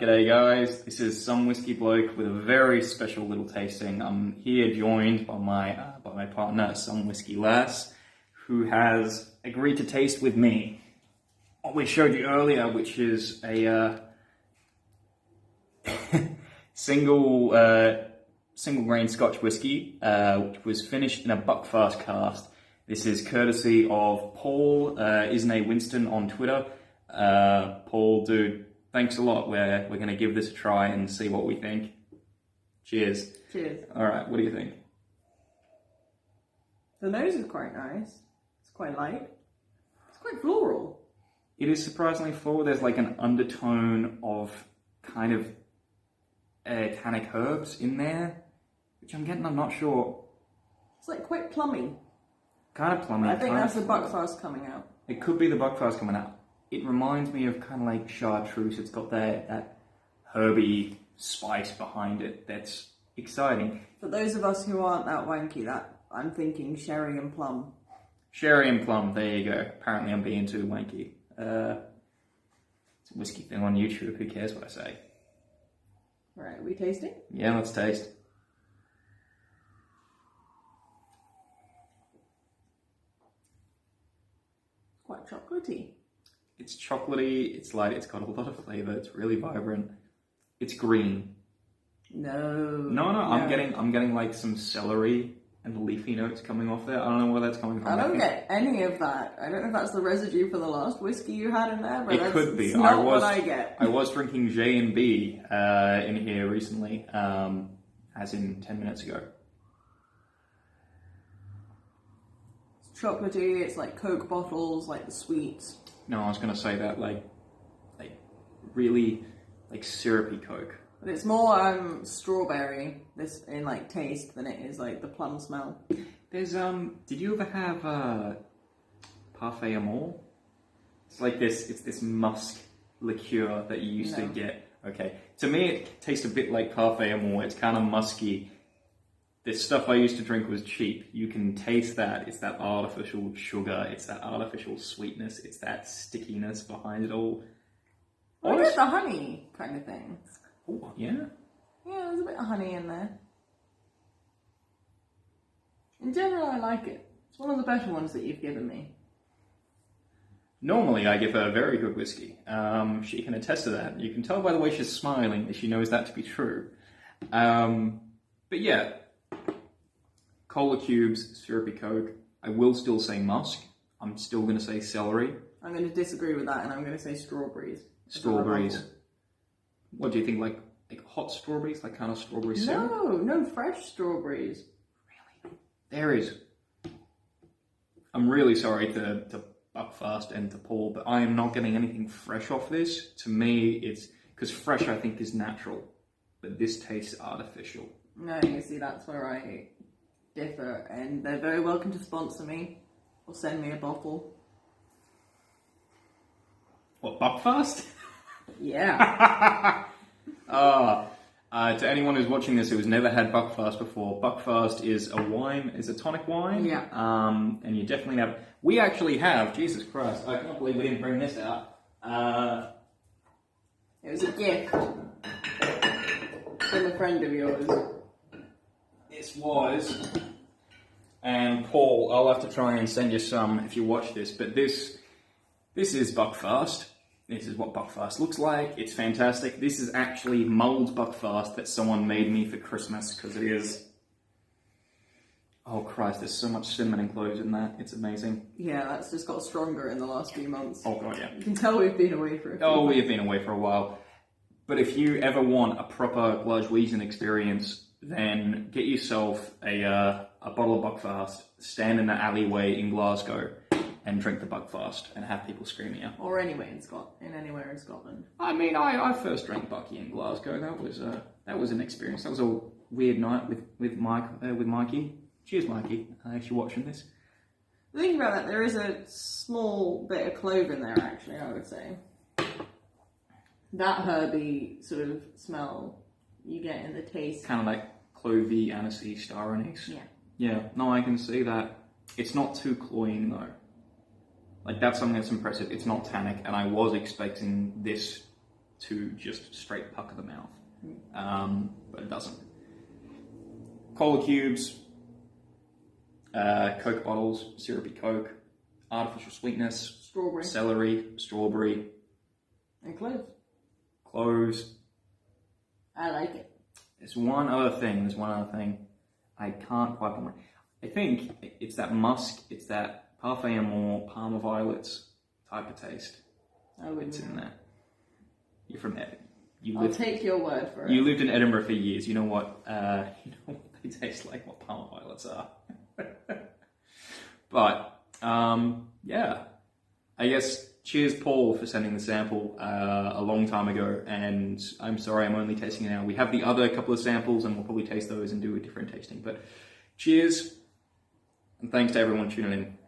G'day guys, this is Somewhiskybloke with a very special little tasting. I'm here joined by my partner, Somewhiskylass, who has agreed to taste with me what we showed you earlier, which is a single grain scotch whiskey, which was finished in a Buckfast cask. This is courtesy of Paul Isnay Winston on Twitter. Paul, dude, thanks a lot. We're going to give this a try and see what we think. Cheers. Cheers. All right, what do you think? The nose is quite nice. It's quite light. It's quite floral. It is surprisingly floral. There's like an undertone of kind of tannic herbs in there, which I'm not sure. It's like quite plummy. Kind of plummy. I think that's the Buckfast coming out. It could be the Buckfast coming out. It reminds me of kind of like chartreuse. It's got that herby spice behind it that's exciting. For those of us who aren't that wanky, I'm thinking sherry and plum. Sherry and plum, there you go. Apparently I'm being too wanky. It's a whiskey thing on YouTube, who cares what I say? Right, are we tasting? Yeah, let's taste. Quite chocolatey. It's chocolatey, it's light, it's got a lot of flavour, it's really vibrant. It's green. No. I'm getting like some celery and leafy notes coming off there. I don't know where that's coming from. I don't get any of that. I don't know if that's the residue for the last whiskey you had in there, but it could be. Not what I get. I was drinking J&B in here recently, as in 10 minutes ago. It's chocolatey, it's like Coke bottles, like the sweets. No, I was going to say that like really like syrupy Coke. But it's more strawberry this in like taste than it is like the plum smell. There's did you ever have Parfait Amour? It's like this musk liqueur that you used to get. Okay. To me it tastes a bit like Parfait Amour. It's kind of musky. This stuff I used to drink was cheap. You can taste that. It's that artificial sugar. It's that artificial sweetness. It's that stickiness behind it all. I get the honey kind of thing. Oh, yeah? Yeah, there's a bit of honey in there. In general, I like it. It's one of the better ones that you've given me. Normally, I give her a very good whiskey. She can attest to that. You can tell by the way she's smiling that she knows that to be true. But yeah, cola cubes, syrupy Coke. I will still say musk. I'm still going to say celery. I'm going to disagree with that, and I'm going to say strawberries. Strawberries. What do you think, like hot strawberries, like kind of strawberry syrup? No, fresh strawberries. Really? There is. I'm really sorry to Buckfast and to Paul, but I am not getting anything fresh off this. To me, it's because fresh I think is natural, but this tastes artificial. No, you see, that's where I differ, and they're very welcome to sponsor me or send me a bottle. What, Buckfast? Yeah. To anyone who's watching this who's never had Buckfast before, Buckfast is a tonic wine. Yeah. And you definitely have. We actually have. Jesus Christ! I can't believe we didn't bring this out. It was a gift from a friend of yours. This was. And Paul, I'll have to try and send you some if you watch this. But this is Buckfast. This is what Buckfast looks like. It's fantastic. This is actually mulled Buckfast that someone made me for Christmas because it is... Oh Christ, there's so much cinnamon and cloves in that. It's amazing. Yeah, that's just got stronger in the last few months. Oh God, yeah. You can tell we've been away for a few months. We have been away for a while. But if you ever want a proper Glaswegian experience, then get yourself a bottle of Buckfast, stand in the alleyway in Glasgow, and drink the Buckfast and have people screaming at you. Or anywhere in Scotland. I mean, I first drank Bucky in Glasgow. That was an experience. That was a weird night with Mikey. Cheers, Mikey. If you're watching this. Thinking about that, there is a small bit of clove in there. Actually, I would say that herby sort of smell you get in the taste. Kind of like clovey, anisey, star anise. Yeah. Yeah. No, I can see that. It's not too cloying though. Like, that's something that's impressive. It's not tannic, and I was expecting this to just straight pucker the mouth. But it doesn't. Cola cubes, Coke bottles, syrupy Coke, artificial sweetness, Strawberry. celery, strawberry, And cloves. cloves. I like it. There's one other thing. I can't quite remember. I think it's that musk, it's that Parfait Amour, Parma Violets type of taste. I wouldn't It's in know. there. You're from Edinburgh. I'll take your word for it. You lived in Edinburgh for years. You know what? They taste like, what Parma Violets are. But yeah, I guess cheers, Paul, for sending the sample a long time ago. And I'm sorry, I'm only tasting it now. We have the other couple of samples, and we'll probably taste those and do a different tasting. But cheers, and thanks to everyone tuning in.